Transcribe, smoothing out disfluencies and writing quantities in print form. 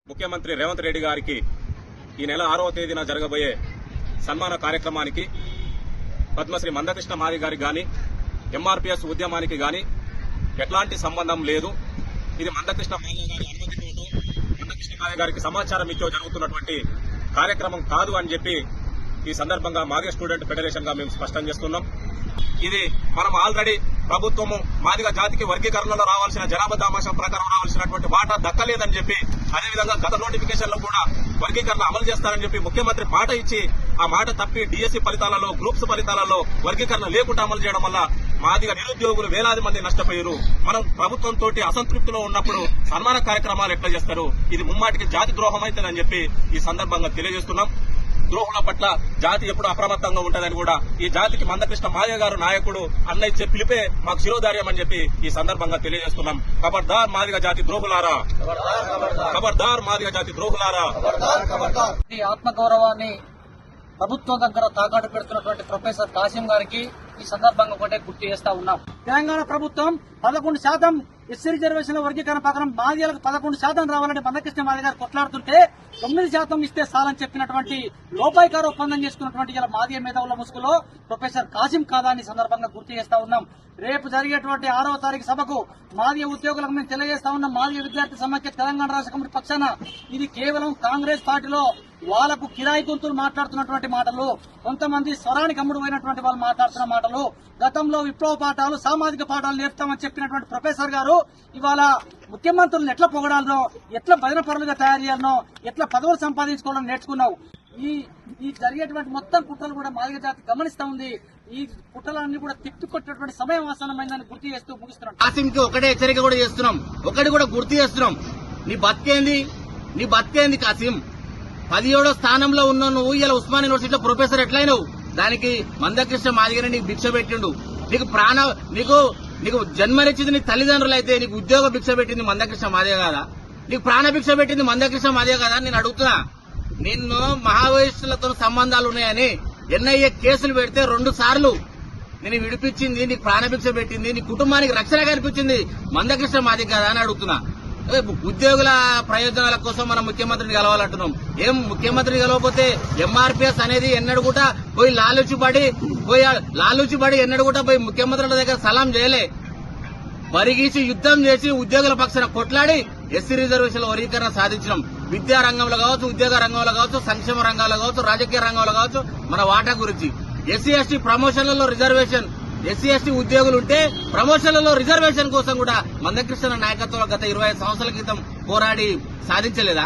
ముఖ్యమంత్రి రేవంత్ రెడ్డి గారికి ఈ నెల 6వ తేదీన జరగబోయే సన్మాన కార్యక్రమానికి పద్మశ్రీ మందకృష్ణ మాదిగ గారికి గాని ఎంఆర్పీఎస్ ఉద్యమానికి గాని ఎట్లాంటి సంబంధం లేదు. ఇది మందకృష్ణ మాదిగ గారి అనుమతితోటో మందకృష్ణ మాదిగ గారికి సమాచారం ఇచ్చో జరుగుతున్నటువంటి కార్యక్రమం కాదు అని చెప్పి ఈ సందర్భంగా మాదిగ స్టూడెంట్ ఫెడరేషన్ గా మేము స్పష్టం చేస్తున్నాం. ఇది మనం ఆల్రెడీ ప్రభుత్వము మాదిగ జాతికి వర్గీకరణలో రావాల్సిన జనాభా దామాషం ప్రకారం రావాల్సినటువంటి వాటా దక్కలేదని చెప్పి, అదేవిధంగా గత నోటిఫికేషన్ లో కూడా వర్గీకరణ అమలు చేస్తారని చెప్పి ముఖ్యమంత్రి మాట ఇచ్చి ఆ మాట తప్పి డిఎస్సీ ఫలితాలలో గ్రూప్స్ ఫలితాలలో వర్గీకరణ లేకుండా అమలు చేయడం వల్ల మాదిగ నిరుద్యోగులు వేలాది మంది నష్టపోయారు. మనం ప్రభుత్వంతో అసంతృప్తిలో ఉన్నప్పుడు సన్మాన కార్యక్రమాలు ఎట్లా చేస్తారు? ఇది ముమ్మాటికి జాతి ద్రోహం అవుతుందని చెప్పి ఈ సందర్భంగా తెలియజేస్తున్నాం. ద్రోహుల పట్ల జాతి ఎప్పుడు అప్రమత్తంగా ఉంటుందని కూడా ఈ జాతికి మందకృష్ణ మాదిగ గారు నాయకుడు అన్న ఇచ్చే పిలిపే మాకు శిరోధార్యం అని చెప్పి ఈ సందర్భంగా తెలియజేస్తున్నాం. ఖబర్దార్ మాదిగ జాతి ద్రోహులారా, ఖబర్దార్ మాదిగ జాతి ద్రోహులారా. ఈ ఆత్మగౌరవాన్ని ప్రభుత్వం దగ్గర తాకట్టు పెడుతున్నటువంటి ప్రొఫెసర్ కాసిం గారికి ఈ సందర్భంగా ఒకటే గుర్తు చేస్తా ఉన్నాం. తెలంగాణ ప్రభుత్వం 11% ఎస్సీ రిజర్వేషన్ల వర్గీకరణ ప్రకారం మాదిగలకు 11% రావాలంటే మందకృష్ణ మాదిగ గారు కొట్లాడుతుంటే 9% ఇస్తే చాలని చెప్పినటువంటి లోపాయికార ఒప్పందం చేసుకున్నటువంటి ఇలా మాదిగ మేధావుల ముసుగులో ప్రొఫెసర్ కాసిం కాదాని సందర్భంగా గుర్తు చేస్తా ఉన్నాం. రేపు జరిగేటువంటి 6వ తారీఖు సభకు మాదిగ ఉద్యోగులకు మేము తెలియజేస్తా ఉన్నాం. మాదిగ విద్యార్థి సమాఖ్య తెలంగాణ రాష్ట్ర కమిటీ పక్షాన ఇది కేవలం కాంగ్రెస్ పార్టీలో వాళ్లకు కిరాయి గొంతులు మాట్లాడుతున్నటువంటి మాటలు, కొంతమంది స్వరానికి అమ్ముడు పోయినటువంటి వాళ్ళు మాట్లాడుతున్న మాటలు, గతంలో విప్లవ పాఠాలు సామాజిక పాఠాలు నేర్పుతామని చెప్పినటువంటి ప్రొఫెసర్ గారు ఇవాళ ముఖ్యమంత్రులను ఎట్లా పొగడాలనో, ఎట్లా భజన పరులుగా తయారు చేయాలనో, ఎట్లా పదవులు సంపాదించుకోవడం నేర్చుకున్నావు. ఈ జరిగేటువంటి మొత్తం కుట్రలు కూడా మాదిగ జాతి గమనిస్తా ఉంది. ఈ కుట్రలన్నీ కూడా తిప్పికొట్టేటువంటి సమయం ఆసన్నమైందని గుర్తు చేస్తూ ముగిస్తున్నాం. కాసింకి ఒకటే హెచ్చరిక కూడా చేస్తున్నాం, ఒకటి కూడా గుర్తు చేస్తున్నాం. నీ బతికేంది కాసిం? 17వ స్థానంలో ఉన్న నువ్వు ఇలా ఉస్మాన్ యూనివర్సిటీలో ప్రొఫెసర్ ఎట్లయినావు? దానికి మందకృష్ణ మాదిగనే నీకు భిక్ష పెట్టిండు. నీకు జన్మనిచ్చింది నీ తల్లిదండ్రులు అయితే నీకు ఉద్యోగ భిక్ష పెట్టింది మందకృష్ణ మాదిగ కాదా? నీకు ప్రాణ భిక్ష పెట్టింది మందకృష్ణ మాదిగ కాదా? నేను అడుగుతున్నా. నిన్ను మహావయస్సులతో సంబంధాలు ఉన్నాయని ఎన్ఐఏ కేసులు పెడితే 2 సార్లు నేను విడిపించింది, నీకు ప్రాణభిక్ష పెట్టింది, నీ కుటుంబానికి రక్షణ కల్పించింది మందకృష్ణ మాదిగ కాదా అని అడుగుతున్నా. ఉద్యోగుల ప్రయోజనాల కోసం మనం ముఖ్యమంత్రిని కలవాలంటున్నాం. ఏం ముఖ్యమంత్రిని కలవకపోతే ఎంఆర్పీఎస్ అనేది ఎన్నడూ కూడా పోయి లాలూచిపడి ఎన్నడూ కూడా పోయి ముఖ్యమంత్రుల దగ్గర సలాం చేయలే. పరిగీసి యుద్దం చేసి ఉద్యోగుల పక్షాన కొట్లాడి ఎస్సీ రిజర్వేషన్ల వర్గీకరణ సాధించినాం. విద్యా రంగంలో కావచ్చు, ఉద్యోగ రంగంలో కావచ్చు, సంక్షేమ రంగాల్లో కావచ్చు, రాజకీయ రంగంలో కావచ్చు మన వాటా గురించి. ఎస్సీ ఎస్టీ ప్రమోషన్లలో రిజర్వేషన్, ఎస్సీ ఎస్టీ ఉద్యోగులు ఉంటే ప్రమోషన్లలో రిజర్వేషన్ కోసం కూడా మందకృష్ణ నాయకత్వంలో గత 25 సంవత్సరాల క్రితం పోరాడి సాధించలేదా?